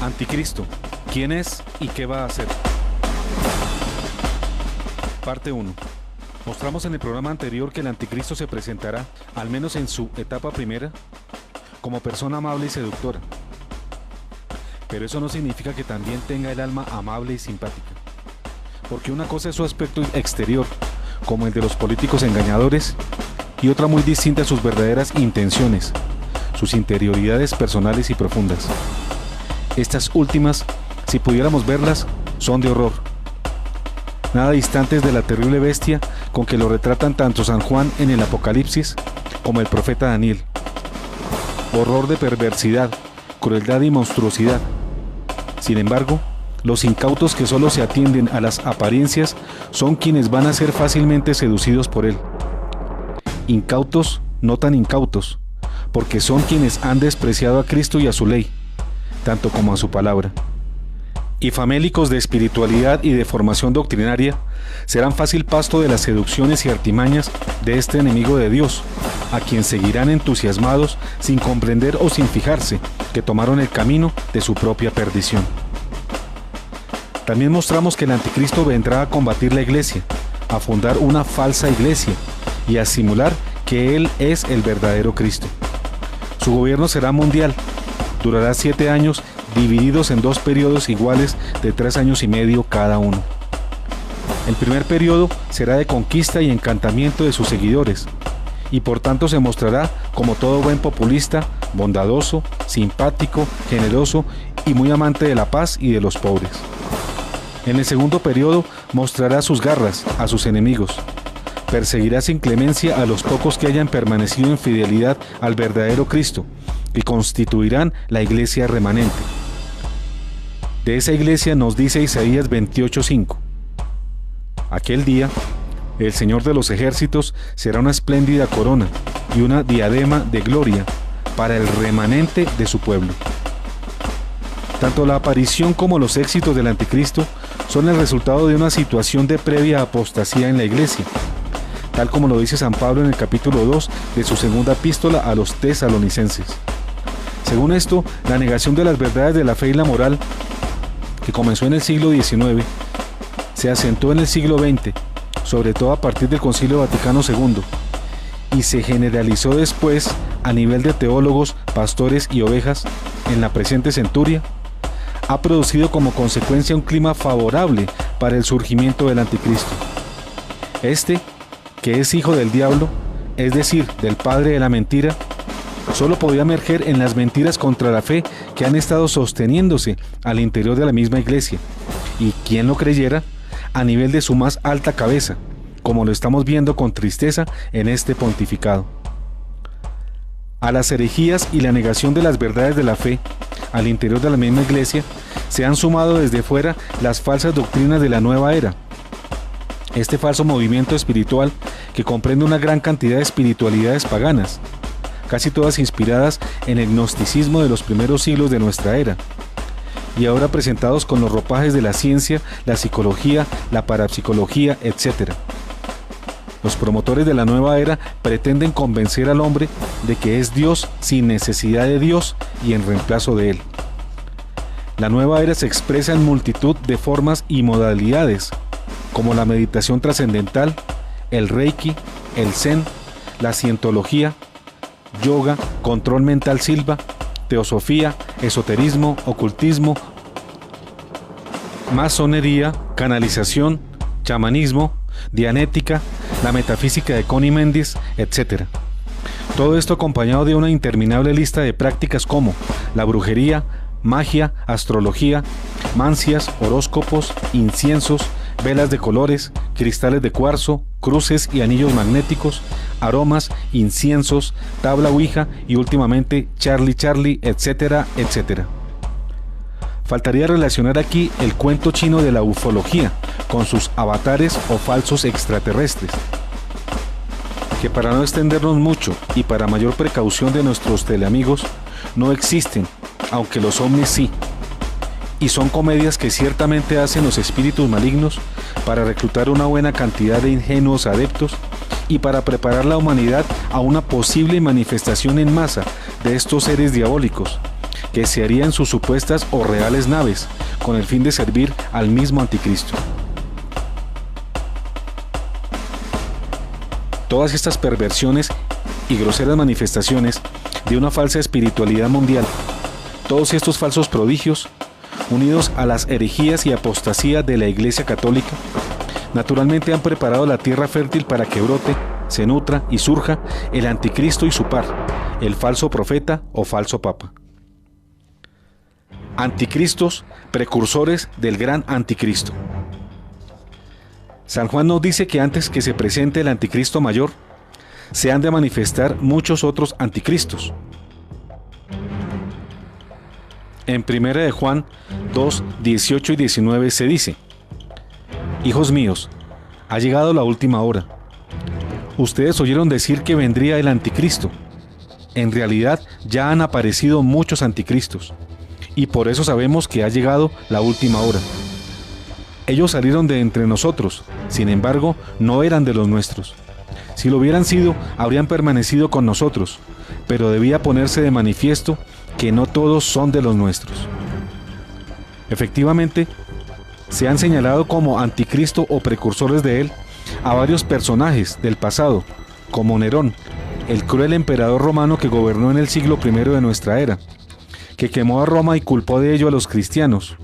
Anticristo, ¿quién es y qué va a hacer? Parte 1. Mostramos en el programa anterior que el anticristo se presentará, al menos en su etapa primera, como persona amable y seductora. Pero eso no significa que también tenga el alma amable y simpática. Porque una cosa es su aspecto exterior, como el de los políticos engañadores, y otra muy distinta sus verdaderas intenciones, sus interioridades personales y profundas. Estas últimas, si pudiéramos verlas, son de horror. Nada distantes de la terrible bestia con que lo retratan tanto San Juan en el Apocalipsis como el profeta Daniel. Horror de perversidad, crueldad y monstruosidad. Sin embargo, los incautos que solo se atienden a las apariencias son quienes van a ser fácilmente seducidos por él. Incautos, no tan incautos, porque son quienes han despreciado a Cristo y a su ley, tanto como a su palabra. Y famélicos de espiritualidad y de formación doctrinaria serán fácil pasto de las seducciones y artimañas de este enemigo de Dios, a quien seguirán entusiasmados sin comprender o sin fijarse que tomaron el camino de su propia perdición. También mostramos que el anticristo vendrá a combatir la iglesia, a fundar una falsa iglesia y a simular que él es el verdadero Cristo. Su gobierno será mundial, durará 7 años divididos en 2 periodos iguales de 3 años y medio cada uno. El primer periodo será de conquista y encantamiento de sus seguidores, y por tanto se mostrará como todo buen populista, bondadoso, simpático, generoso y muy amante de la paz y de los pobres. En el segundo periodo mostrará sus garras a sus enemigos, perseguirá sin clemencia a los pocos que hayan permanecido en fidelidad al verdadero Cristo, que constituirán la iglesia remanente. De esa iglesia nos dice Isaías 28:5. Aquel día, el Señor de los ejércitos será una espléndida corona y una diadema de gloria para el remanente de su pueblo. Tanto la aparición como los éxitos del anticristo son el resultado de una situación de previa apostasía en la iglesia, tal como lo dice San Pablo en el capítulo 2 de su segunda epístola a los tesalonicenses. Según esto, la negación de las verdades de la fe y la moral, que comenzó en el siglo XIX, se acentuó en el siglo XX, sobre todo a partir del Concilio Vaticano II, y se generalizó después a nivel de teólogos, pastores y ovejas en la presente centuria, ha producido como consecuencia un clima favorable para el surgimiento del anticristo. Este, que es hijo del diablo, es decir, del padre de la mentira, solo podía emerger en las mentiras contra la fe que han estado sosteniéndose al interior de la misma iglesia, y quien lo creyera, a nivel de su más alta cabeza, como lo estamos viendo con tristeza en este pontificado. A las herejías y la negación de las verdades de la fe al interior de la misma iglesia se han sumado desde fuera las falsas doctrinas de la nueva era. Este falso movimiento espiritual que comprende una gran cantidad de espiritualidades paganas, casi todas inspiradas en el gnosticismo de los primeros siglos de nuestra era, y ahora presentados con los ropajes de la ciencia, la psicología, la parapsicología, etc. Los promotores de la nueva era pretenden convencer al hombre de que es Dios sin necesidad de Dios y en reemplazo de él. La nueva era se expresa en multitud de formas y modalidades, como la meditación trascendental, el reiki, el zen, la cientología, yoga, control mental silva, teosofía, esoterismo, ocultismo, masonería, canalización, chamanismo, dianética, la metafísica de Connie Méndez, etc. Todo esto acompañado de una interminable lista de prácticas como la brujería, magia, astrología, mancias, horóscopos, inciensos, velas de colores, cristales de cuarzo, cruces y anillos magnéticos, aromas, inciensos, tabla ouija y últimamente Charlie, etcétera, etcétera. Faltaría relacionar aquí el cuento chino de la ufología con sus avatares o falsos extraterrestres, que para no extendernos mucho y para mayor precaución de nuestros teleamigos, no existen, aunque los ovnis sí, y son comedias que ciertamente hacen los espíritus malignos para reclutar una buena cantidad de ingenuos adeptos y para preparar la humanidad a una posible manifestación en masa de estos seres diabólicos, que se haría en sus supuestas o reales naves, con el fin de servir al mismo anticristo. Todas estas perversiones y groseras manifestaciones de una falsa espiritualidad mundial, todos estos falsos prodigios, unidos a las herejías y apostasía de la Iglesia Católica, naturalmente han preparado la tierra fértil para que brote, se nutra y surja el anticristo y su par, el falso profeta o falso papa. Anticristos, precursores del gran anticristo. San Juan nos dice que antes que se presente el anticristo mayor, se han de manifestar muchos otros anticristos. En 1 de Juan 2, 18 y 19 se dice: Hijos míos, ha llegado la última hora. Ustedes oyeron decir que vendría el anticristo. En realidad ya han aparecido muchos anticristos, y por eso sabemos que ha llegado la última hora. Ellos salieron de entre nosotros, sin embargo, no eran de los nuestros. Si lo hubieran sido, habrían permanecido con nosotros, pero debía ponerse de manifiesto que no todos son de los nuestros. Efectivamente, se han señalado como anticristo o precursores de él a varios personajes del pasado, como Nerón, el cruel emperador romano que gobernó en el siglo I de nuestra era, que quemó a Roma y culpó de ello a los cristianos,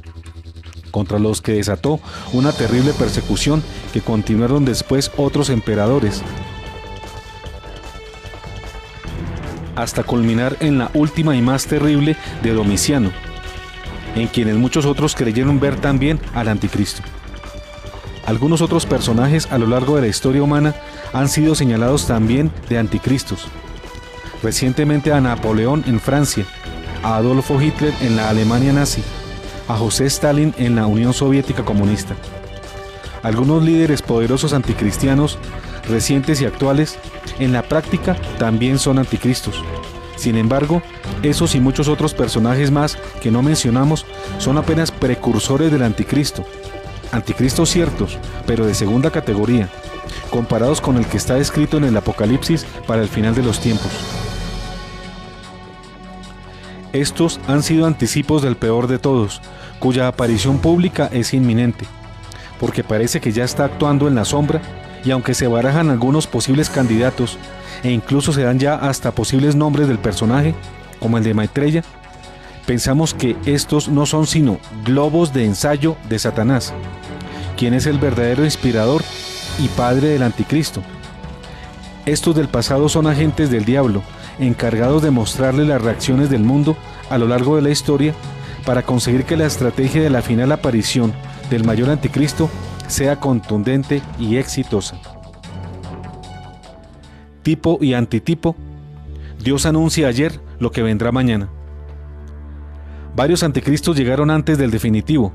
contra los que desató una terrible persecución que continuaron después otros emperadores, hasta culminar en la última y más terrible de Domiciano, en quienes muchos otros creyeron ver también al anticristo. Algunos otros personajes a lo largo de la historia humana han sido señalados también de anticristos. Recientemente a Napoleón en Francia, a Adolfo Hitler en la Alemania nazi, a José Stalin en la Unión Soviética comunista. Algunos líderes poderosos anticristianos, recientes y actuales, en la práctica también son anticristos. Sin embargo, esos y muchos otros personajes más que no mencionamos son apenas precursores del anticristo. Anticristos ciertos, pero de segunda categoría, comparados con el que está escrito en el Apocalipsis para el final de los tiempos. Estos han sido anticipos del peor de todos, cuya aparición pública es inminente, porque parece que ya está actuando en la sombra, y aunque se barajan algunos posibles candidatos, e incluso se dan ya hasta posibles nombres del personaje, como el de Maitreya, pensamos que estos no son sino globos de ensayo de Satanás, quien es el verdadero inspirador y padre del anticristo. Estos del pasado son agentes del diablo, encargados de mostrarle las reacciones del mundo a lo largo de la historia para conseguir que la estrategia de la final aparición del mayor anticristo sea contundente y exitosa. Tipo y antitipo. Dios anuncia ayer lo que vendrá mañana. Varios anticristos llegaron antes del definitivo.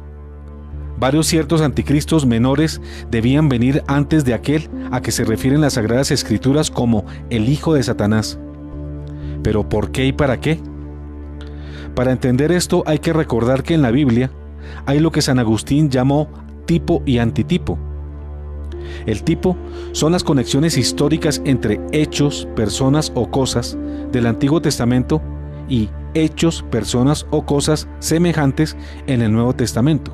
Varios ciertos anticristos menores debían venir antes de aquel a que se refieren las Sagradas Escrituras como el Hijo de Satanás. ¿Pero por qué y para qué? Para entender esto hay que recordar que en la Biblia hay lo que San Agustín llamó tipo y antitipo. El tipo son las conexiones históricas entre hechos, personas o cosas del Antiguo Testamento y hechos, personas o cosas semejantes en el Nuevo Testamento.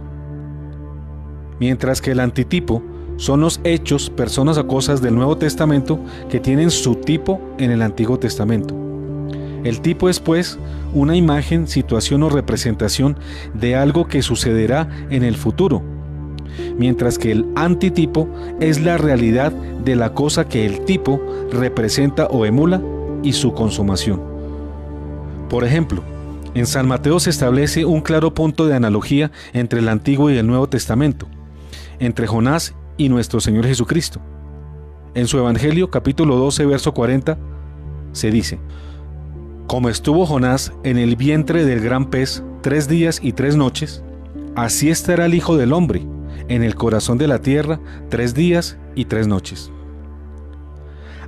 Mientras que el antitipo son los hechos, personas o cosas del Nuevo Testamento que tienen su tipo en el Antiguo Testamento. El tipo es, pues, una imagen, situación o representación de algo que sucederá en el futuro, mientras que el antitipo es la realidad de la cosa que el tipo representa o emula y su consumación. Por ejemplo, en San Mateo se establece un claro punto de analogía entre el Antiguo y el Nuevo Testamento, entre Jonás y nuestro Señor Jesucristo. En su Evangelio, capítulo 12, verso 40, se dice: Como estuvo Jonás en el vientre del gran pez 3 días y 3 noches, así estará el Hijo del Hombre en el corazón de la tierra 3 días y 3 noches.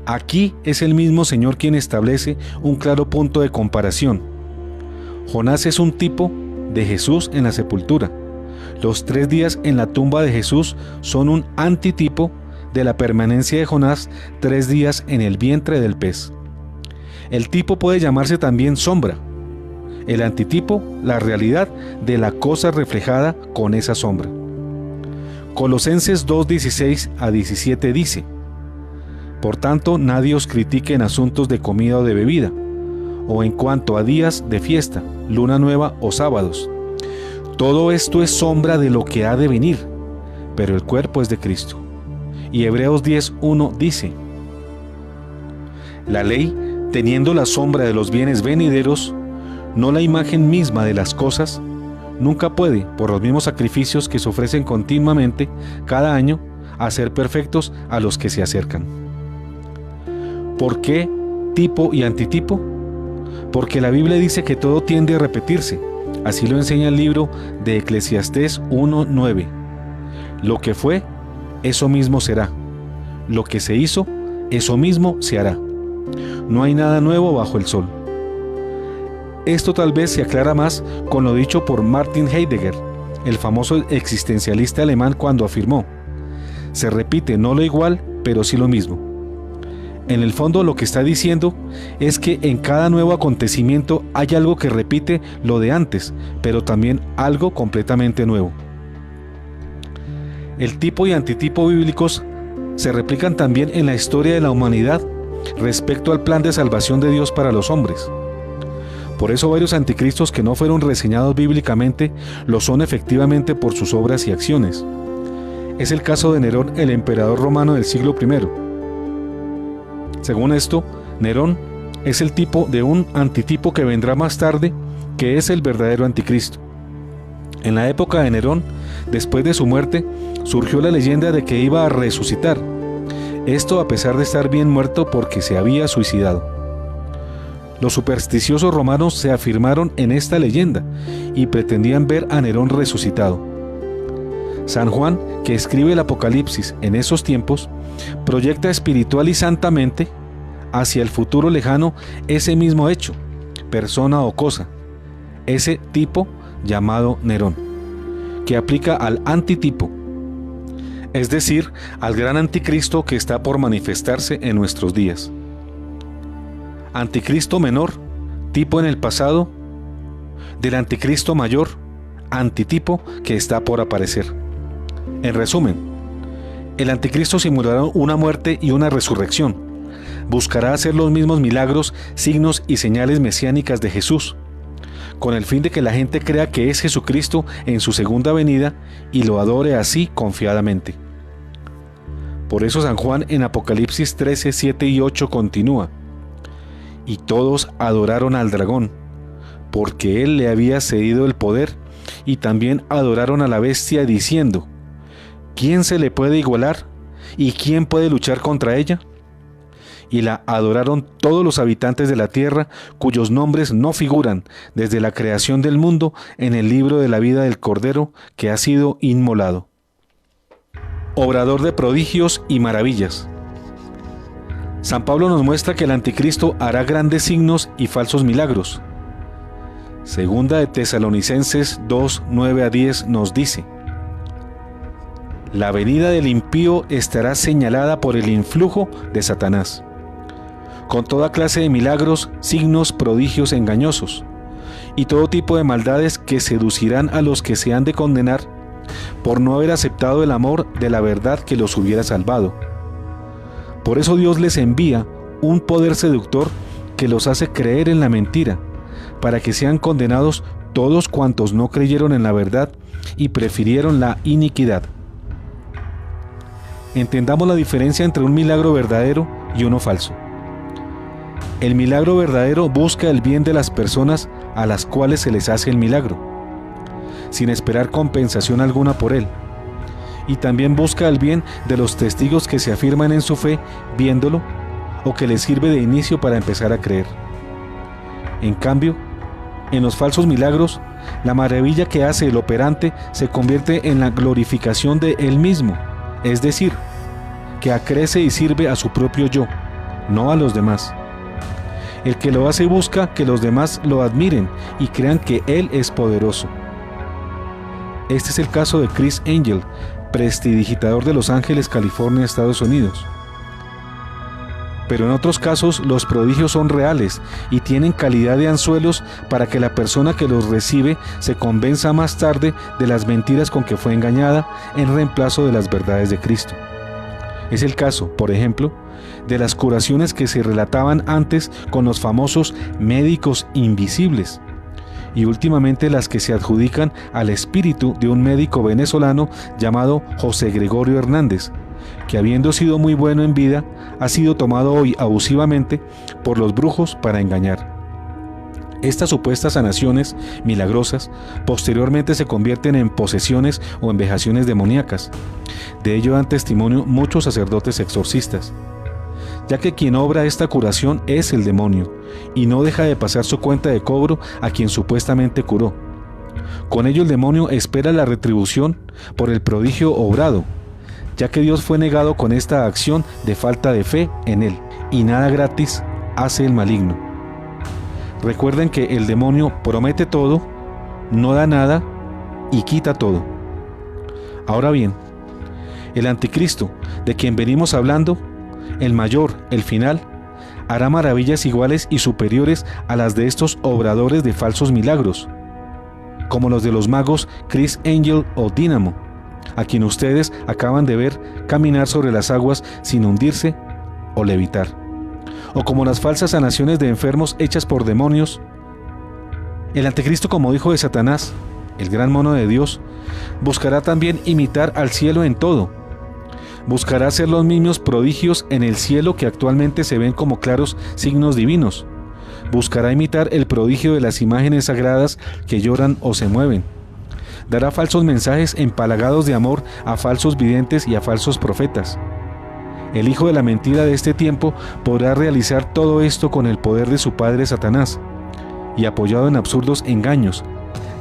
Aquí es el mismo Señor quien establece un claro punto de comparación. Jonás es un tipo de Jesús en la sepultura. Los 3 días en la tumba de Jesús son un antitipo de la permanencia de Jonás 3 días en el vientre del pez. El tipo puede llamarse también sombra. el antitipo, la realidad de la cosa reflejada con esa sombra. Colosenses 2:16 a 17 dice: Por tanto, nadie os critique en asuntos de comida o de bebida, o en cuanto a días de fiesta, luna nueva o sábados. Todo esto es sombra de lo que ha de venir, pero el cuerpo es de Cristo. Y Hebreos 10:1 dice: La ley, teniendo la sombra de los bienes venideros, no la imagen misma de las cosas, nunca puede, por los mismos sacrificios que se ofrecen continuamente cada año, hacer perfectos a los que se acercan. ¿Por qué tipo y antitipo? Porque la Biblia dice que todo tiende a repetirse. Así lo enseña el libro de Eclesiastés 1:9. Lo que fue, eso mismo será. Lo que se hizo, eso mismo se hará. No hay nada nuevo bajo el sol. Esto tal vez se aclara más con lo dicho por Martin Heidegger, el famoso existencialista alemán, cuando afirmó: se repite no lo igual, pero sí lo mismo. En el fondo lo que está diciendo es que en cada nuevo acontecimiento hay algo que repite lo de antes, pero también algo completamente nuevo. El tipo y antitipo bíblicos se replican también en la historia de la humanidad respecto al plan de salvación de Dios para los hombres. Por eso varios anticristos que no fueron reseñados bíblicamente lo son efectivamente por sus obras y acciones. Es el caso de Nerón, el emperador romano del siglo I. Según esto, Nerón es el tipo de un antitipo que vendrá más tarde, que es el verdadero anticristo. En la época de Nerón, después de su muerte, surgió la leyenda de que iba a resucitar. Esto a pesar de estar bien muerto porque se había suicidado. Los supersticiosos romanos se afirmaron en esta leyenda y pretendían ver a Nerón resucitado. San Juan, que escribe el Apocalipsis en esos tiempos, proyecta espiritual y santamente hacia el futuro lejano ese mismo hecho, persona o cosa, ese tipo llamado Nerón, que aplica al antitipo, es decir, al gran anticristo que está por manifestarse en nuestros días. Anticristo menor, tipo en el pasado, del anticristo mayor, antitipo que está por aparecer. En resumen, el anticristo simulará una muerte y una resurrección. Buscará hacer los mismos milagros, signos y señales mesiánicas de Jesús, con el fin de que la gente crea que es Jesucristo en su segunda venida y lo adore así confiadamente. Por eso San Juan en Apocalipsis 13, 7 y 8 continúa: y todos adoraron al dragón, porque él le había cedido el poder, y también adoraron a la bestia diciendo: ¿quién se le puede igualar? ¿Y quién puede luchar contra ella? Y la adoraron todos los habitantes de la tierra, cuyos nombres no figuran desde la creación del mundo en el libro de la vida del Cordero que ha sido inmolado. Obrador de prodigios y maravillas. San Pablo nos muestra que el anticristo hará grandes signos y falsos milagros. Segunda de Tesalonicenses 2, 9 a 10 nos dice: la venida del impío estará señalada por el influjo de Satanás, con toda clase de milagros, signos, prodigios engañosos, y todo tipo de maldades que seducirán a los que se han de condenar por no haber aceptado el amor de la verdad que los hubiera salvado. Por eso Dios les envía un poder seductor que los hace creer en la mentira, para que sean condenados todos cuantos no creyeron en la verdad y prefirieron la iniquidad. Entendamos la diferencia entre un milagro verdadero y uno falso. El milagro verdadero busca el bien de las personas a las cuales se les hace el milagro, sin esperar compensación alguna por él, y también busca el bien de los testigos que se afirman en su fe viéndolo o que les sirve de inicio para empezar a creer. En cambio, en los falsos milagros, la maravilla que hace el operante se convierte en la glorificación de él mismo, es decir, que acrece y sirve a su propio yo, no a los demás. El que lo hace busca que los demás lo admiren y crean que él es poderoso. Este es el caso de Criss Angel, prestidigitador de Los Ángeles, California, Estados Unidos. Pero en otros casos los prodigios son reales y tienen calidad de anzuelos para que la persona que los recibe se convenza más tarde de las mentiras con que fue engañada en reemplazo de las verdades de Cristo. Es el caso, por ejemplo, de las curaciones que se relataban antes con los famosos médicos invisibles, y últimamente las que se adjudican al espíritu de un médico venezolano llamado José Gregorio Hernández, que habiendo sido muy bueno en vida, ha sido tomado hoy abusivamente por los brujos para engañar. Estas supuestas sanaciones milagrosas posteriormente se convierten en posesiones o en vejaciones demoníacas. De ello dan testimonio muchos sacerdotes exorcistas, ya que quien obra esta curación es el demonio, y no deja de pasar su cuenta de cobro a quien supuestamente curó. Con ello el demonio espera la retribución por el prodigio obrado, ya que Dios fue negado con esta acción de falta de fe en él, y nada gratis hace el maligno. Recuerden que el demonio promete todo, no da nada y quita todo. Ahora bien, el anticristo, de quien venimos hablando, el mayor, el final, hará maravillas iguales y superiores a las de estos obradores de falsos milagros, como los de los magos Criss Angel o Dínamo, a quien ustedes acaban de ver caminar sobre las aguas sin hundirse o levitar, o como las falsas sanaciones de enfermos hechas por demonios. El anticristo, como dijo de Satanás, el gran mono de Dios, buscará también imitar al cielo en todo. Buscará hacer los mismos prodigios en el cielo que actualmente se ven como claros signos divinos. Buscará imitar el prodigio de las imágenes sagradas que lloran o se mueven. Dará falsos mensajes empalagados de amor a falsos videntes y a falsos profetas. El hijo de la mentira de este tiempo podrá realizar todo esto con el poder de su padre Satanás, y apoyado en absurdos engaños,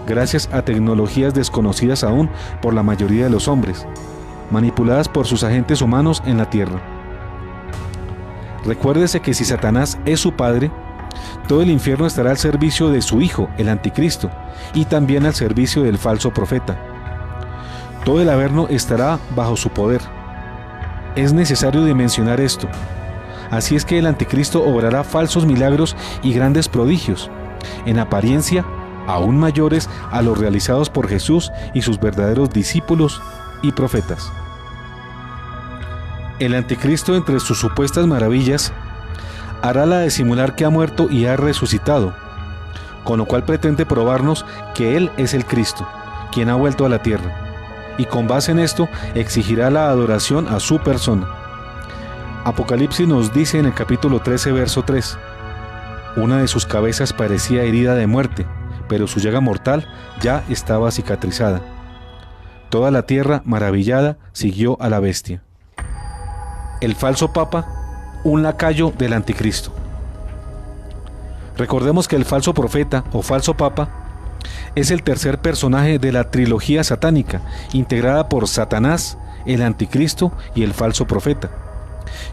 gracias a tecnologías desconocidas aún por la mayoría de los hombres, manipuladas por sus agentes humanos en la tierra. Recuérdese que si Satanás es su padre, todo el infierno estará al servicio de su hijo, el anticristo, y también al servicio del falso profeta. Todo el Averno estará bajo su poder. Es necesario dimensionar esto. Así es que el anticristo obrará falsos milagros y grandes prodigios, en apariencia aún mayores a los realizados por Jesús y sus verdaderos discípulos y profetas. El anticristo, entre sus supuestas maravillas, hará la de simular que ha muerto y ha resucitado, con lo cual pretende probarnos que Él es el Cristo, quien ha vuelto a la tierra, y con base en esto exigirá la adoración a su persona. Apocalipsis nos dice en el capítulo 13, verso 3, una de sus cabezas parecía herida de muerte, pero su llaga mortal ya estaba cicatrizada. Toda la tierra, maravillada, siguió a la bestia. El falso papa, un lacayo del anticristo. Recordemos que el falso profeta o falso papa es el tercer personaje de la trilogía satánica, integrada por Satanás, el anticristo y el falso profeta,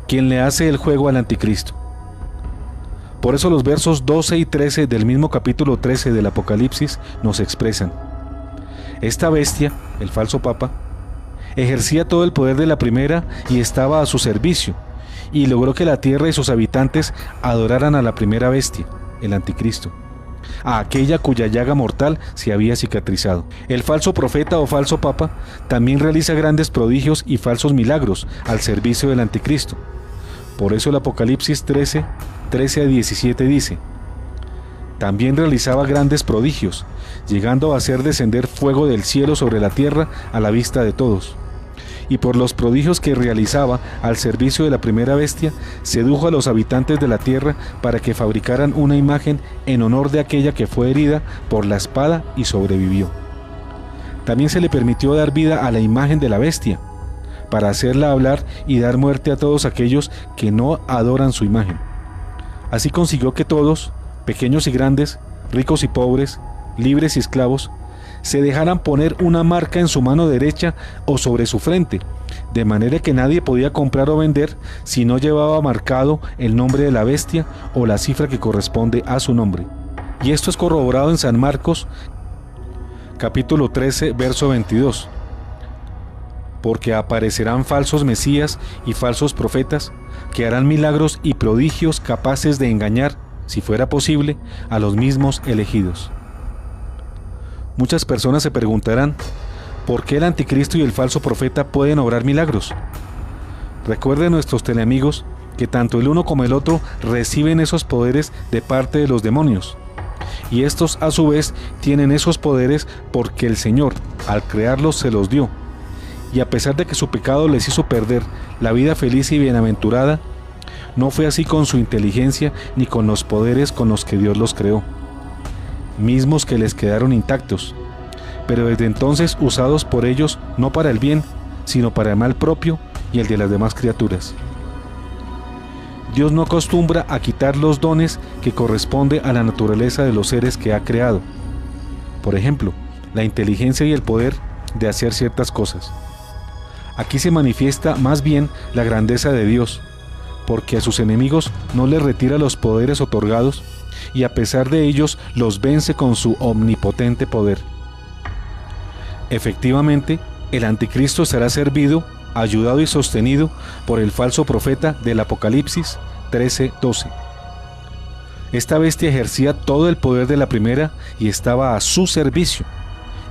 quien le hace el juego al anticristo. Por eso los versos 12 y 13 del mismo capítulo 13 del Apocalipsis nos expresan: esta bestia, el falso papa, ejercía todo el poder de la primera y estaba a su servicio, y logró que la tierra y sus habitantes adoraran a la primera bestia, el anticristo, a aquella cuya llaga mortal se había cicatrizado. El falso profeta o falso papa también realiza grandes prodigios y falsos milagros al servicio del anticristo. Por eso el Apocalipsis 13, 13 a 17 dice: también realizaba grandes prodigios, llegando a hacer descender fuego del cielo sobre la tierra a la vista de todos. Y por los prodigios que realizaba al servicio de la primera bestia, sedujo a los habitantes de la tierra para que fabricaran una imagen en honor de aquella que fue herida por la espada y sobrevivió. También se le permitió dar vida a la imagen de la bestia, para hacerla hablar y dar muerte a todos aquellos que no adoran su imagen. Así consiguió que todos, pequeños y grandes, ricos y pobres, libres y esclavos, se dejaran poner una marca en su mano derecha o sobre su frente, de manera que nadie podía comprar o vender si no llevaba marcado el nombre de la bestia o la cifra que corresponde a su nombre. Y esto es corroborado en San Marcos, capítulo 13, verso 22. porque aparecerán falsos mesías y falsos profetas que harán milagros y prodigios capaces de engañar, si fuera posible, a los mismos elegidos. Muchas personas se preguntarán, ¿por qué el anticristo y el falso profeta pueden obrar milagros? Recuerden nuestros teleamigos que tanto el uno como el otro reciben esos poderes de parte de los demonios. Y estos a su vez tienen esos poderes porque el Señor, al crearlos, se los dio. Y a pesar de que su pecado les hizo perder la vida feliz y bienaventurada, no fue así con su inteligencia ni con los poderes con los que Dios los creó, mismos que les quedaron intactos, pero desde entonces usados por ellos no para el bien, sino para el mal propio y el de las demás criaturas. Dios no acostumbra a quitar los dones que corresponde a la naturaleza de los seres que ha creado. Por ejemplo, la inteligencia y el poder de hacer ciertas cosas. Aquí se manifiesta más bien la grandeza de Dios, porque a sus enemigos no les retira los poderes otorgados y a pesar de ellos los vence con su omnipotente poder. Efectivamente, el anticristo será servido, ayudado y sostenido por el falso profeta del Apocalipsis 13:12. Esta bestia ejercía todo el poder de la primera y estaba a su servicio,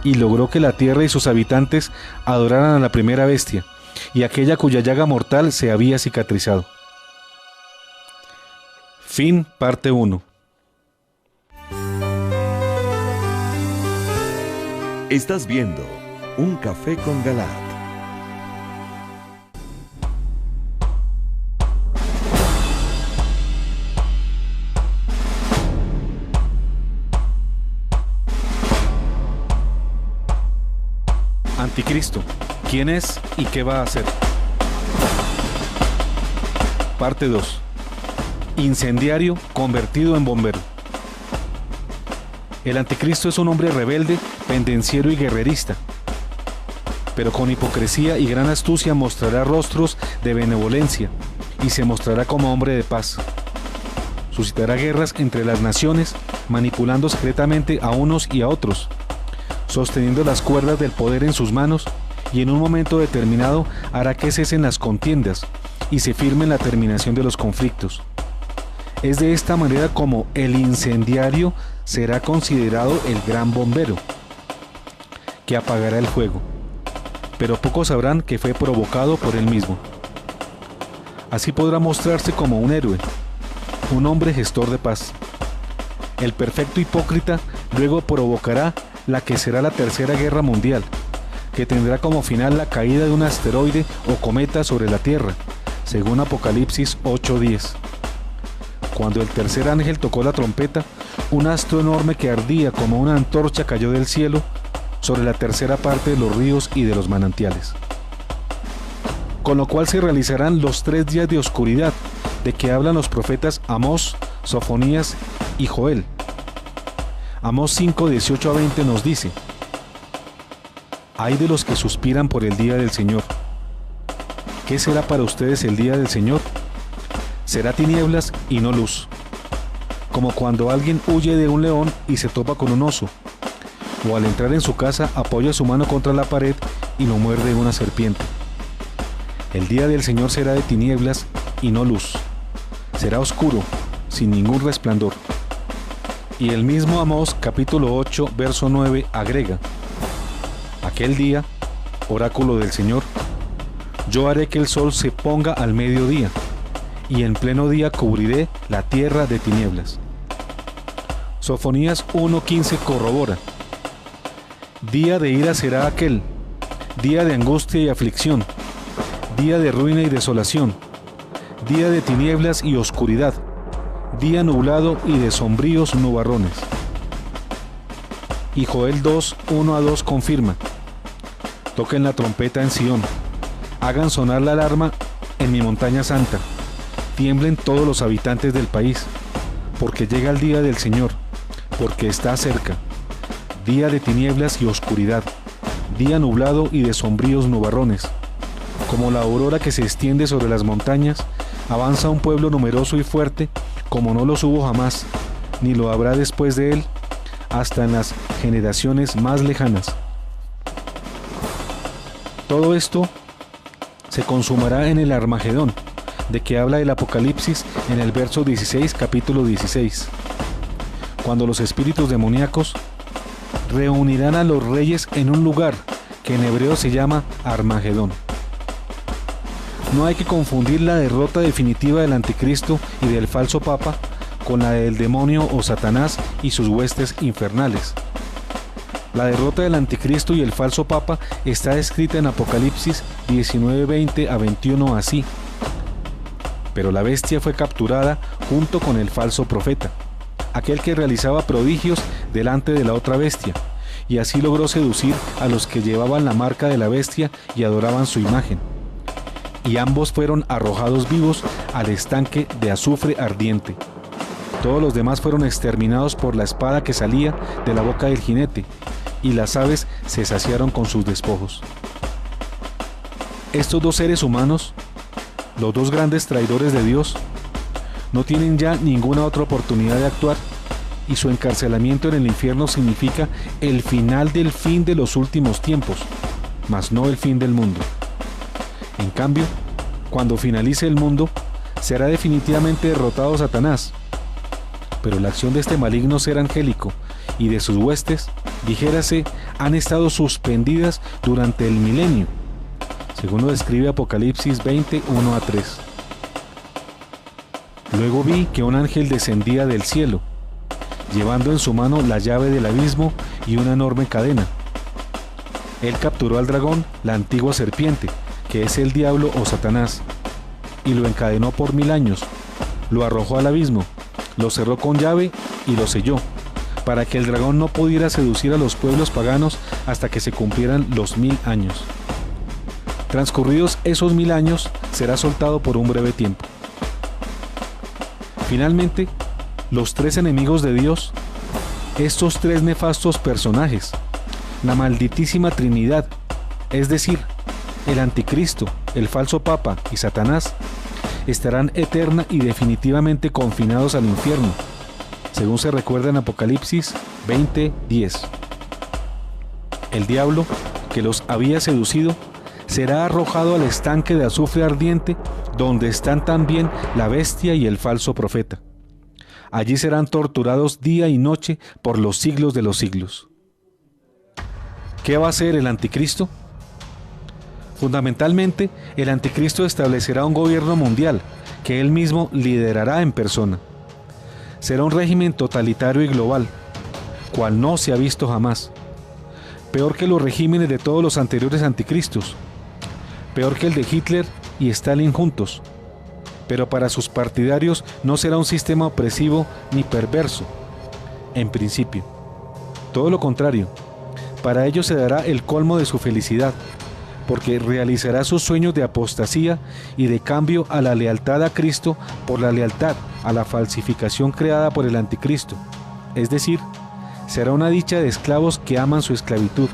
y logró que la tierra y sus habitantes adoraran a la primera bestia, y aquella cuya llaga mortal se había cicatrizado. Fin, parte 1. Estás viendo Un Café con Galat. Anticristo, ¿quién es y qué va a hacer? Parte 2. Incendiario convertido en bombero. El anticristo es un hombre rebelde, pendenciero y guerrerista, pero con hipocresía y gran astucia mostrará rostros de benevolencia y se mostrará como hombre de paz. Suscitará guerras entre las naciones, manipulando secretamente a unos y a otros, sosteniendo las cuerdas del poder en sus manos, y en un momento determinado hará que cesen las contiendas y se firme la terminación de los conflictos. Es de esta manera como el incendiario será considerado el gran bombero, que apagará el fuego, pero pocos sabrán que fue provocado por él mismo. Así podrá mostrarse como un héroe, un hombre gestor de paz. El perfecto hipócrita luego provocará la que será la Tercera Guerra Mundial, que tendrá como final la caída de un asteroide o cometa sobre la Tierra, según Apocalipsis 8:10. Cuando el tercer ángel tocó la trompeta, un astro enorme que ardía como una antorcha cayó del cielo sobre la tercera parte de los ríos y de los manantiales. Con lo cual se realizarán los 3 días de oscuridad de que hablan los profetas Amós, Sofonías y Joel. Amós 5:18-20 nos dice: Ay de los que suspiran por el día del Señor. ¿Qué será para ustedes el día del Señor? Será tinieblas y no luz, como cuando alguien huye de un león y se topa con un oso, o al entrar en su casa apoya su mano contra la pared y lo muerde una serpiente. El día del Señor será de tinieblas y no luz, será oscuro, sin ningún resplandor. Y el mismo Amós capítulo 8 verso 9 agrega: Aquel día, oráculo del Señor, yo haré que el sol se ponga al mediodía, y en pleno día cubriré la tierra de tinieblas. Sofonías 1:15 corrobora: Día de ira será aquel, día de angustia y aflicción, día de ruina y desolación, día de tinieblas y oscuridad, día nublado y de sombríos nubarrones. Y Joel 2:1-2 confirma: Toquen la trompeta en Sión, hagan sonar la alarma en mi montaña santa, tiemblen todos los habitantes del país, porque llega el día del Señor, porque está cerca, día de tinieblas y oscuridad, día nublado y de sombríos nubarrones. Como la aurora que se extiende sobre las montañas, avanza un pueblo numeroso y fuerte, como no los hubo jamás, ni lo habrá después de él, hasta en las generaciones más lejanas. Todo esto se consumará en el Armagedón, de que habla el Apocalipsis en el verso 16, capítulo 16, cuando los espíritus demoníacos reunirán a los reyes en un lugar que en hebreo se llama Armagedón. No hay que confundir la derrota definitiva del anticristo y del falso papa con la del demonio o Satanás y sus huestes infernales. La derrota del anticristo y el falso papa está escrita en Apocalipsis 19:20 a 21 así: pero la bestia fue capturada junto con el falso profeta, aquel que realizaba prodigios delante de la otra bestia, y así logró seducir a los que llevaban la marca de la bestia y adoraban su imagen. Y ambos fueron arrojados vivos al estanque de azufre ardiente. Todos los demás fueron exterminados por la espada que salía de la boca del jinete, y las aves se saciaron con sus despojos. Estos dos seres humanos, los dos grandes traidores de Dios, no tienen ya ninguna otra oportunidad de actuar, y su encarcelamiento en el infierno significa el final del fin de los últimos tiempos, mas no el fin del mundo. En cambio, cuando finalice el mundo, será definitivamente derrotado Satanás. Pero la acción de este maligno ser angélico y de sus huestes, dijérase, han estado suspendidas durante el milenio, según lo describe Apocalipsis 20, 1 a 3. Luego vi que un ángel descendía del cielo, llevando en su mano la llave del abismo y una enorme cadena. Él capturó al dragón, la antigua serpiente, que es el diablo o Satanás, y lo encadenó por 1000 años, lo arrojó al abismo, lo cerró con llave y lo selló, para que el dragón no pudiera seducir a los pueblos paganos hasta que se cumplieran los 1000 años. Transcurridos esos 1000 años, será soltado por un breve tiempo. Finalmente, los tres enemigos de Dios, estos tres nefastos personajes, la malditísima Trinidad, es decir, el anticristo, el falso papa y Satanás, estarán eterna y definitivamente confinados al infierno, según se recuerda en Apocalipsis 20:10. El diablo, que los había seducido, será arrojado al estanque de azufre ardiente, donde están también la bestia y el falso profeta. Allí serán torturados día y noche por los siglos de los siglos. ¿Qué va a hacer el anticristo? Fundamentalmente, el anticristo establecerá un gobierno mundial que él mismo liderará en persona. Será un régimen totalitario y global, cual no se ha visto jamás. Peor que los regímenes de todos los anteriores anticristos. Peor que el de Hitler y Stalin juntos. Pero para sus partidarios no será un sistema opresivo ni perverso, en principio. Todo lo contrario, para ellos se dará el colmo de su felicidad, porque realizará sus sueños de apostasía y de cambio a la lealtad a Cristo por la lealtad a la falsificación creada por el anticristo. Es decir, será una dicha de esclavos que aman su esclavitud,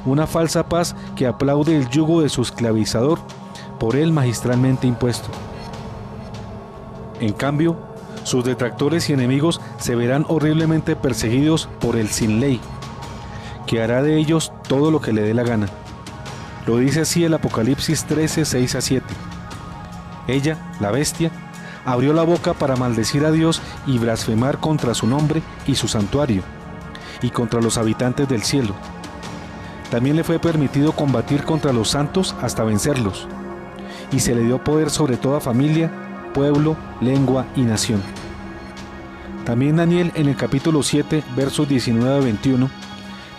una falsa paz que aplaude el yugo de su esclavizador por él magistralmente impuesto. En cambio, sus detractores y enemigos se verán horriblemente perseguidos por el sin ley, que hará de ellos todo lo que le dé la gana. Lo dice así el Apocalipsis 13, 6 a 7. Ella, la bestia, abrió la boca para maldecir a Dios y blasfemar contra su nombre y su santuario, y contra los habitantes del cielo. También le fue permitido combatir contra los santos hasta vencerlos, y se le dio poder sobre toda familia, pueblo, lengua y nación. También Daniel, en el capítulo 7, versos 19 a 21,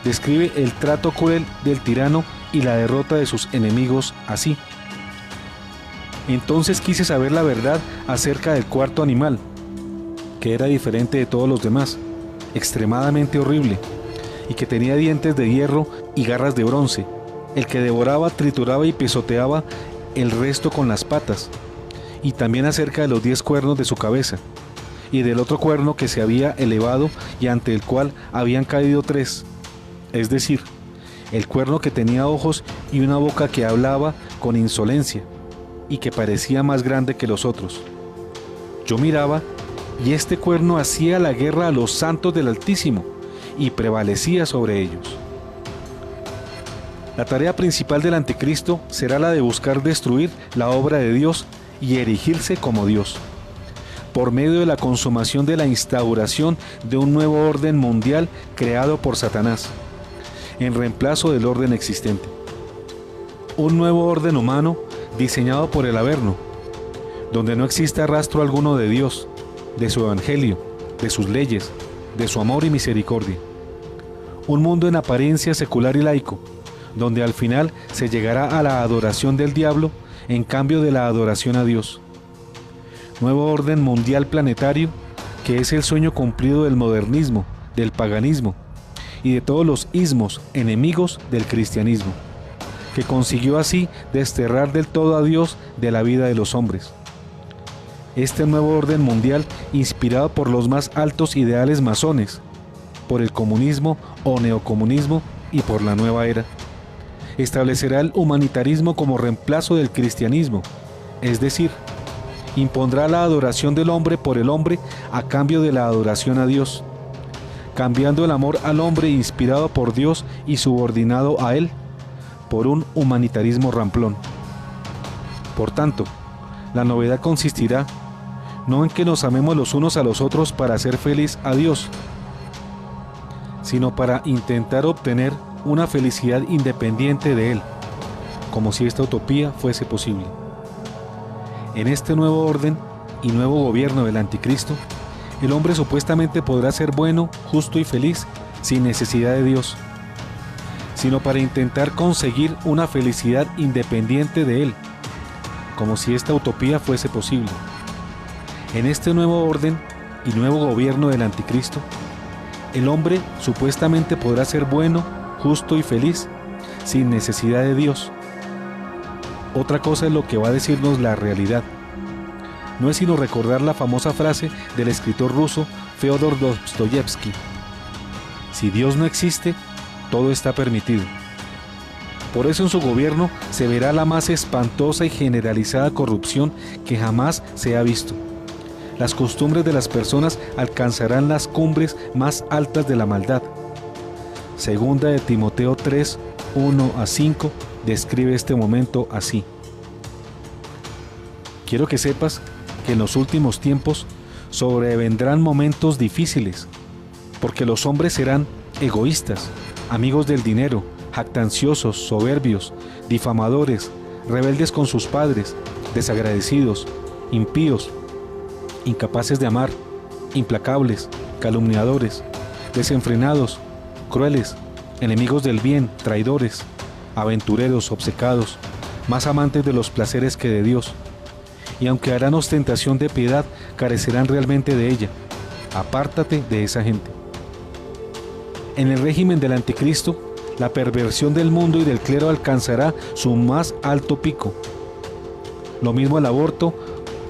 describe el trato cruel del tirano y la derrota de sus enemigos así: entonces quise saber la verdad acerca del cuarto animal, que era diferente de todos los demás, extremadamente horrible, y que tenía dientes de hierro y garras de bronce, el que devoraba, trituraba y pisoteaba el resto con las patas, y también acerca de los 10 cuernos de su cabeza, y del otro cuerno que se había elevado y ante el cual habían caído 3, es decir, el cuerno que tenía ojos y una boca que hablaba con insolencia, y que parecía más grande que los otros. Yo miraba, y este cuerno hacía la guerra a los santos del Altísimo, y prevalecía sobre ellos. La tarea principal del anticristo será la de buscar destruir la obra de Dios y erigirse como Dios, por medio de la consumación de la instauración de un nuevo orden mundial creado por Satanás, en reemplazo del orden existente. Un nuevo orden humano diseñado por el Averno, donde no exista rastro alguno de Dios, de su evangelio, de sus leyes, de su amor y misericordia. Un mundo en apariencia secular y laico, donde al final se llegará a la adoración del diablo en cambio de la adoración a Dios. Nuevo orden mundial planetario que es el sueño cumplido del modernismo, del paganismo y de todos los ismos enemigos del cristianismo, que consiguió así desterrar del todo a Dios de la vida de los hombres. Este nuevo orden mundial, inspirado por los más altos ideales masones, por el comunismo o neocomunismo y por la nueva era, establecerá el humanitarismo como reemplazo del cristianismo, es decir, impondrá la adoración del hombre por el hombre a cambio de la adoración a Dios, cambiando el amor al hombre inspirado por Dios y subordinado a él por un humanitarismo ramplón. Por tanto, la novedad consistirá no en que nos amemos los unos a los otros para hacer feliz a Dios, sino para intentar obtener una felicidad independiente de Él, como si esta utopía fuese posible. En este nuevo orden y nuevo gobierno del anticristo, el hombre supuestamente podrá ser bueno, justo y feliz sin necesidad de Dios, sino para intentar conseguir una felicidad independiente de Él, como si esta utopía fuese posible. En este nuevo orden y nuevo gobierno del anticristo, el hombre supuestamente podrá ser bueno, justo y feliz sin necesidad de Dios. Otra cosa es lo que va a decirnos la realidad. No es sino recordar la famosa frase del escritor ruso Fyodor Dostoyevsky: si Dios no existe, todo está permitido. Por eso en su gobierno se verá la más espantosa y generalizada corrupción que jamás se ha visto. Las costumbres de las personas alcanzarán las cumbres más altas de la maldad. Segunda de Timoteo 3, 1-5 describe este momento así: quiero que sepas que en los últimos tiempos sobrevendrán momentos difíciles, porque los hombres serán egoístas, amigos del dinero, jactanciosos, soberbios, difamadores, rebeldes con sus padres, desagradecidos, impíos, incapaces de amar, implacables, calumniadores, desenfrenados, crueles, enemigos del bien, traidores, aventureros, obcecados, más amantes de los placeres que de Dios, y aunque harán ostentación de piedad, carecerán realmente de ella. Apártate de esa gente. En el régimen del anticristo, la perversión del mundo y del clero alcanzará su más alto pico. Lo mismo el aborto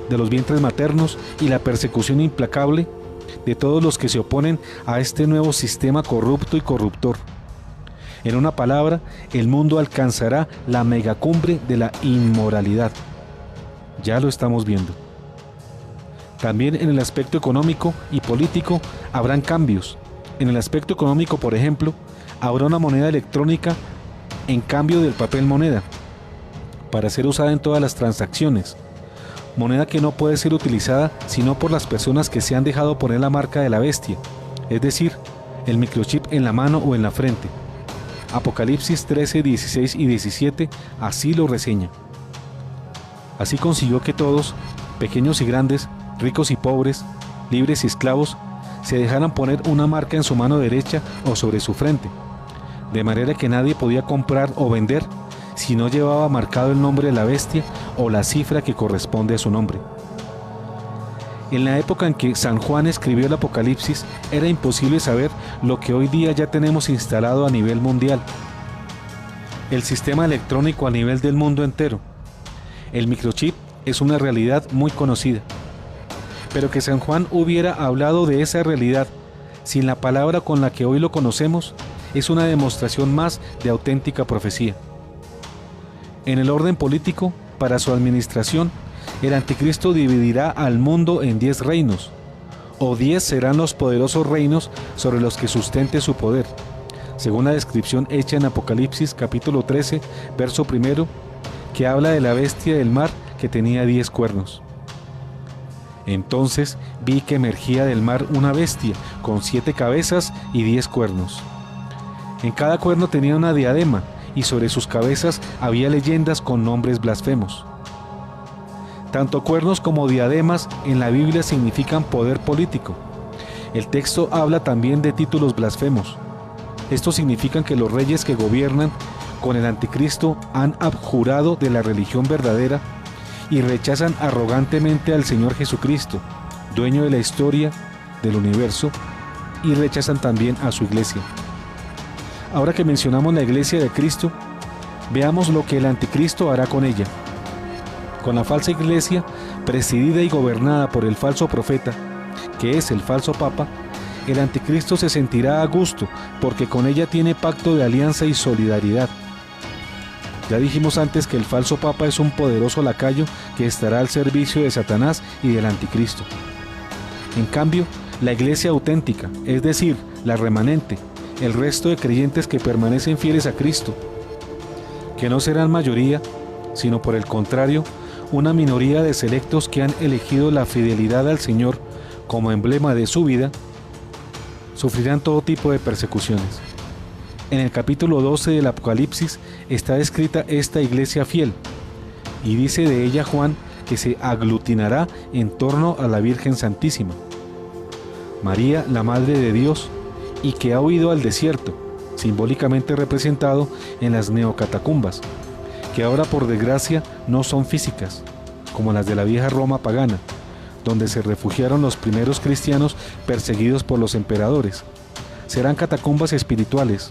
de los vientres maternos y la persecución implacable de todos los que se oponen a este nuevo sistema corrupto y corruptor. En una palabra, el mundo alcanzará la megacumbre de la inmoralidad. Ya lo estamos viendo. También en el aspecto económico y político habrán cambios. En el aspecto económico, por ejemplo, habrá una moneda electrónica en cambio del papel moneda, para ser usada en todas las transacciones. Moneda que no puede ser utilizada sino por las personas que se han dejado poner la marca de la bestia, es decir, el microchip en la mano o en la frente. Apocalipsis 13, 16 y 17 así lo reseña. Así consiguió que todos, pequeños y grandes, ricos y pobres, libres y esclavos, se dejaran poner una marca en su mano derecha o sobre su frente, de manera que nadie podía comprar o vender si no llevaba marcado el nombre de la bestia o la cifra que corresponde a su nombre. En la época en que San Juan escribió el Apocalipsis, era imposible saber lo que hoy día ya tenemos instalado a nivel mundial: el sistema electrónico a nivel del mundo entero. El microchip es una realidad muy conocida, pero que San Juan hubiera hablado de esa realidad sin la palabra con la que hoy lo conocemos es una demostración más de auténtica profecía. En el orden político, para su administración, el anticristo dividirá al mundo en 10 reinos, o 10 serán los poderosos reinos sobre los que sustente su poder, según la descripción hecha en Apocalipsis capítulo 13, verso 1, que habla de la bestia del mar que tenía 10 cuernos. Entonces vi que emergía del mar una bestia con 7 cabezas y 10 cuernos. En cada cuerno tenía una diadema y sobre sus cabezas había leyendas con nombres blasfemos. Tanto cuernos como diademas en la Biblia significan poder político. El texto habla también de títulos blasfemos. Estos significan que los reyes que gobiernan con el anticristo han abjurado de la religión verdadera y rechazan arrogantemente al Señor Jesucristo, dueño de la historia del universo, y rechazan también a su iglesia. Ahora que mencionamos la iglesia de Cristo, veamos lo que el anticristo hará con ella. Con la falsa iglesia, presidida y gobernada por el falso profeta, que es el falso papa, el anticristo se sentirá a gusto porque con ella tiene pacto de alianza y solidaridad. Ya dijimos antes que el falso papa es un poderoso lacayo que estará al servicio de Satanás y del anticristo. En cambio, la iglesia auténtica, es decir, la remanente, el resto de creyentes que permanecen fieles a Cristo, que no serán mayoría, sino por el contrario, una minoría de selectos que han elegido la fidelidad al Señor como emblema de su vida, sufrirán todo tipo de persecuciones. En el capítulo 12 del Apocalipsis está descrita esta iglesia fiel, y dice de ella Juan que se aglutinará en torno a la Virgen Santísima, María, la Madre de Dios, y que ha huido al desierto, simbólicamente representado en las neocatacumbas, que ahora por desgracia no son físicas, como las de la vieja Roma pagana, donde se refugiaron los primeros cristianos perseguidos por los emperadores. Serán catacumbas espirituales.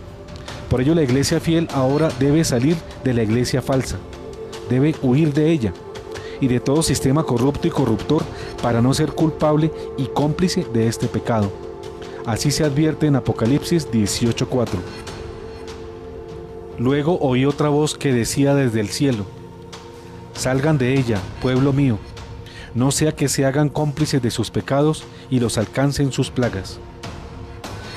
Por ello la iglesia fiel ahora debe salir de la iglesia falsa, debe huir de ella y de todo sistema corrupto y corruptor para no ser culpable y cómplice de este pecado. Así se advierte en Apocalipsis 18:4. Luego oí otra voz que decía desde el cielo: salgan de ella, pueblo mío, no sea que se hagan cómplices de sus pecados y los alcancen sus plagas.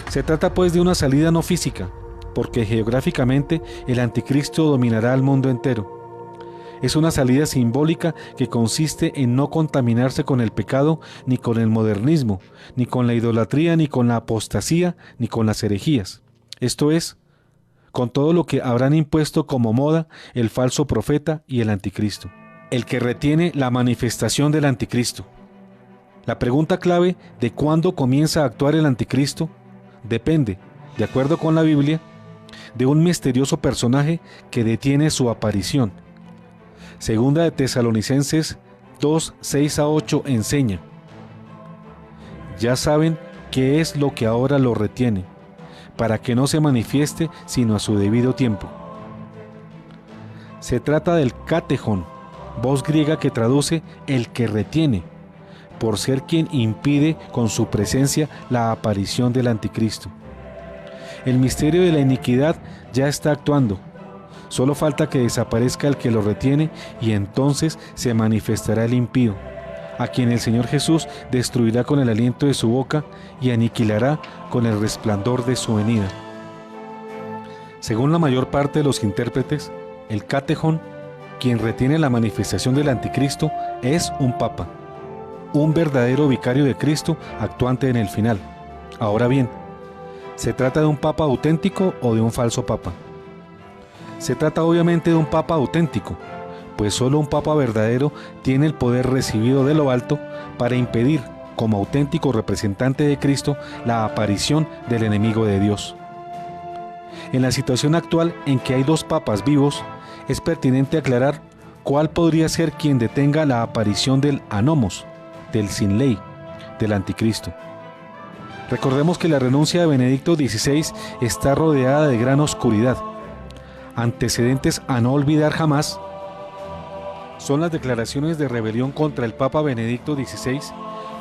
Se trata pues de una salida no física, porque geográficamente el anticristo dominará al mundo entero. Es una salida simbólica que consiste en no contaminarse con el pecado, ni con el modernismo, ni con la idolatría, ni con la apostasía, ni con las herejías. Esto es, con todo lo que habrán impuesto como moda el falso profeta y el anticristo, el que retiene la manifestación del anticristo. La pregunta clave de cuándo comienza a actuar el anticristo depende, de acuerdo con la Biblia, de un misterioso personaje que detiene su aparición. Segunda de Tesalonicenses 2, 6-8 enseña: ya saben qué es lo que ahora lo retiene, para que no se manifieste sino a su debido tiempo. Se trata del catejón, voz griega que traduce el que retiene, por ser quien impide con su presencia la aparición del anticristo. El misterio de la iniquidad ya está actuando. Solo falta que desaparezca el que lo retiene y entonces se manifestará el impío, a quien el Señor Jesús destruirá con el aliento de su boca y aniquilará con el resplandor de su venida. Según la mayor parte de los intérpretes, el catejón, quien retiene la manifestación del anticristo, es un papa, un verdadero vicario de Cristo actuante en el final. Ahora bien, ¿se trata de un papa auténtico o de un falso papa? Se trata obviamente de un papa auténtico, pues solo un papa verdadero tiene el poder recibido de lo alto para impedir, como auténtico representante de Cristo, la aparición del enemigo de Dios. En la situación actual en que hay dos papas vivos, es pertinente aclarar cuál podría ser quien detenga la aparición del anomos, del sin ley, del anticristo. Recordemos que la renuncia de Benedicto XVI está rodeada de gran oscuridad. Antecedentes a no olvidar jamás son las declaraciones de rebelión contra el Papa Benedicto XVI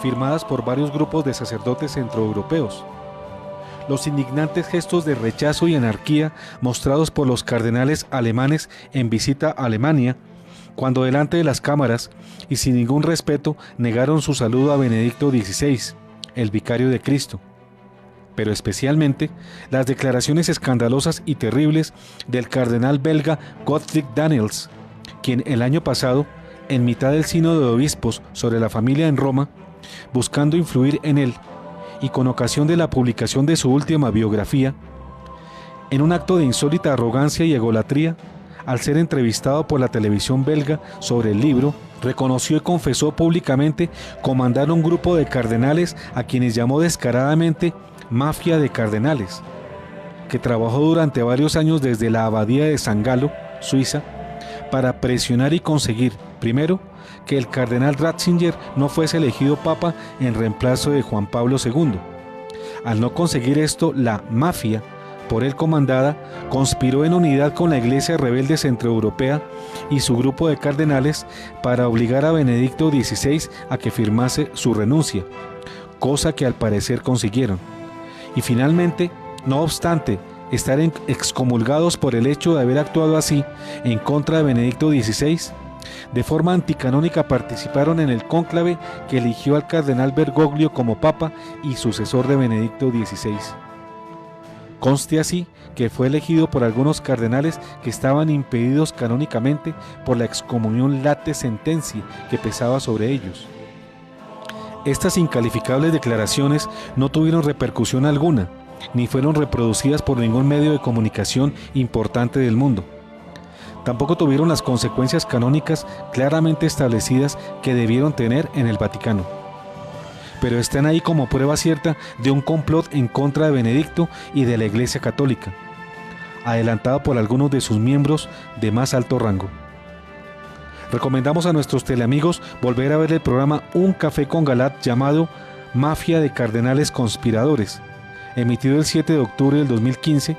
firmadas por varios grupos de sacerdotes centroeuropeos. Los indignantes gestos de rechazo y anarquía mostrados por los cardenales alemanes en visita a Alemania, cuando delante de las cámaras y sin ningún respeto negaron su saludo a Benedicto XVI, el vicario de Cristo. pero especialmente las declaraciones escandalosas y terribles del cardenal belga Gottfried Daniels, quien el año pasado, en mitad del sínodo de obispos sobre la familia en Roma, buscando influir en él y con ocasión de la publicación de su última biografía, en un acto de insólita arrogancia y egolatría, al ser entrevistado por la televisión belga sobre el libro, reconoció y confesó públicamente comandar un grupo de cardenales a quienes llamó descaradamente mafia de cardenales, que trabajó durante varios años desde la abadía de San Galo, Suiza, para presionar y conseguir, primero, que el cardenal Ratzinger no fuese elegido papa en reemplazo de Juan Pablo II. Al no conseguir esto, la mafia, por él comandada, conspiró en unidad con la Iglesia rebelde centroeuropea y su grupo de cardenales para obligar a Benedicto XVI a que firmase su renuncia, cosa que al parecer consiguieron. Y finalmente, no obstante estar excomulgados por el hecho de haber actuado así en contra de Benedicto XVI, de forma anticanónica participaron en el cónclave que eligió al cardenal Bergoglio como papa y sucesor de Benedicto XVI. Conste así que fue elegido por algunos cardenales que estaban impedidos canónicamente por la excomunión late sentencia que pesaba sobre ellos. Estas incalificables declaraciones no tuvieron repercusión alguna, ni fueron reproducidas por ningún medio de comunicación importante del mundo. Tampoco tuvieron las consecuencias canónicas claramente establecidas que debieron tener en el Vaticano. Pero están ahí como prueba cierta de un complot en contra de Benedicto y de la Iglesia Católica, adelantado por algunos de sus miembros de más alto rango. Recomendamos a nuestros teleamigos volver a ver el programa Un Café con Galat llamado Mafia de Cardenales Conspiradores, emitido el 7 de octubre del 2015,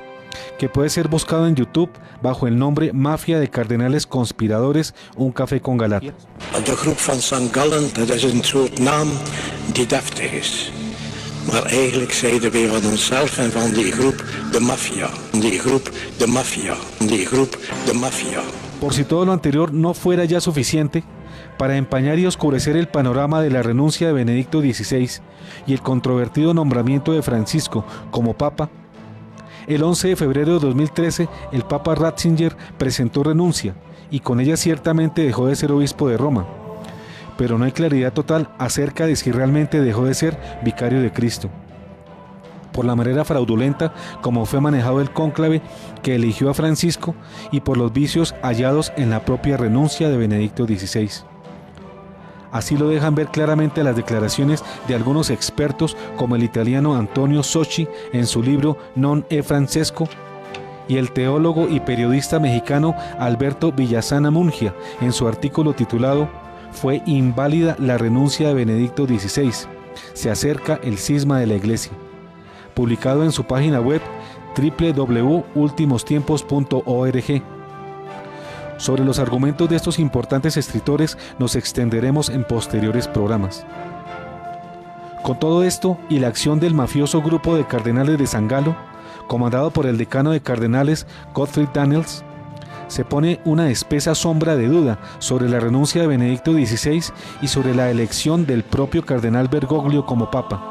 que puede ser buscado en YouTube bajo el nombre Mafia de Cardenales Conspiradores, Un Café con Galat. De groep van St. Gallen, dat is een soort naam die deftig is. Maar eigenlijk zeiden wij van onszelf en van die groep de maffia, die groep de maffia, die groep de maffia. Por si todo lo anterior no fuera ya suficiente, para empañar y oscurecer el panorama de la renuncia de Benedicto XVI y el controvertido nombramiento de Francisco como papa, el 11 de febrero de 2013 el papa Ratzinger presentó renuncia y con ella ciertamente dejó de ser obispo de Roma, pero no hay claridad total acerca de si realmente dejó de ser vicario de Cristo, por la manera fraudulenta como fue manejado el cónclave que eligió a Francisco y por los vicios hallados en la propia renuncia de Benedicto XVI. Así lo dejan ver claramente las declaraciones de algunos expertos como el italiano Antonio Socci en su libro Non è Francesco y el teólogo y periodista mexicano Alberto Villasana Mungia en su artículo titulado «Fue inválida la renuncia de Benedicto XVI. Se acerca el cisma de la Iglesia», publicado en su página web www.ultimostiempos.org. Sobre los argumentos de estos importantes escritores nos extenderemos en posteriores programas. Con todo esto y la acción del mafioso grupo de cardenales de San Galo, comandado por el decano de cardenales Gottfried Daniels, se pone una espesa sombra de duda sobre la renuncia de Benedicto XVI y sobre la elección del propio cardenal Bergoglio como papa,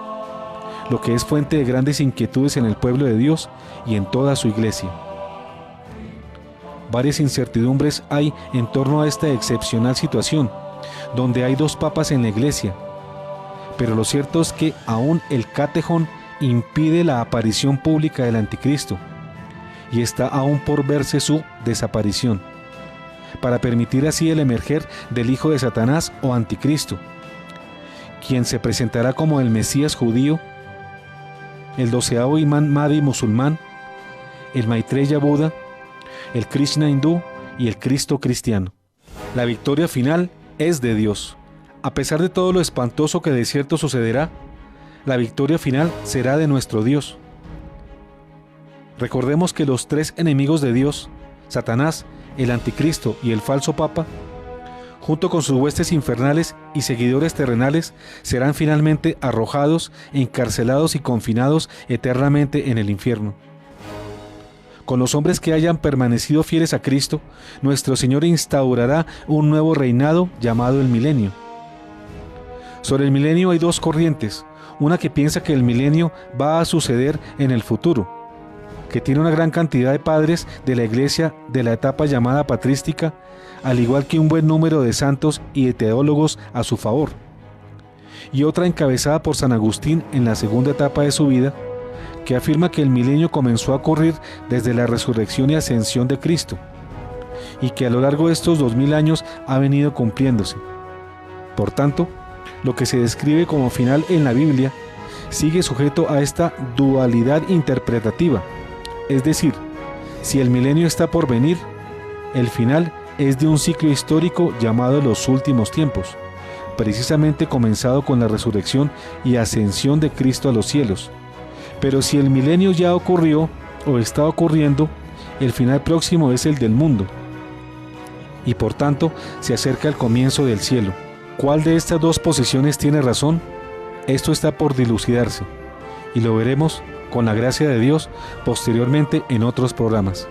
lo que es fuente de grandes inquietudes en el pueblo de Dios y en toda su iglesia. Varias incertidumbres hay en torno a esta excepcional situación, donde hay dos papas en la iglesia, pero lo cierto es que aún el Catejón impide la aparición pública del anticristo, y está aún por verse su desaparición, para permitir así el emerger del hijo de Satanás o anticristo, quien se presentará como el Mesías judío, el 12º imán Mahdi musulmán, el Maitreya Buda, el Krishna hindú y el Cristo cristiano. La victoria final es de Dios. A pesar de todo lo espantoso que de cierto sucederá, la victoria final será de nuestro Dios. Recordemos que los tres enemigos de Dios, Satanás, el anticristo y el falso papa, junto con sus huestes infernales y seguidores terrenales, serán finalmente arrojados, encarcelados y confinados eternamente en el infierno. Con los hombres que hayan permanecido fieles a Cristo, nuestro Señor instaurará un nuevo reinado llamado el milenio. Sobre el milenio hay dos corrientes, una que piensa que el milenio va a suceder en el futuro, que tiene una gran cantidad de padres de la iglesia de la etapa llamada patrística, al igual que un buen número de santos y de teólogos a su favor, y otra encabezada por San Agustín en la segunda etapa de su vida, que afirma que el milenio comenzó a ocurrir desde la resurrección y ascensión de Cristo, y que a lo largo de estos 2000 años ha venido cumpliéndose. Por tanto, lo que se describe como final en la Biblia sigue sujeto a esta dualidad interpretativa, es decir, si el milenio está por venir, el final es de un ciclo histórico llamado los últimos tiempos, precisamente comenzado con la resurrección y ascensión de Cristo a los cielos. Pero si el milenio ya ocurrió o está ocurriendo, el final próximo es el del mundo, y por tanto se acerca el comienzo del cielo. ¿Cuál de estas dos posiciones tiene razón? Esto está por dilucidarse, y lo veremos, con la gracia de Dios, posteriormente en otros programas.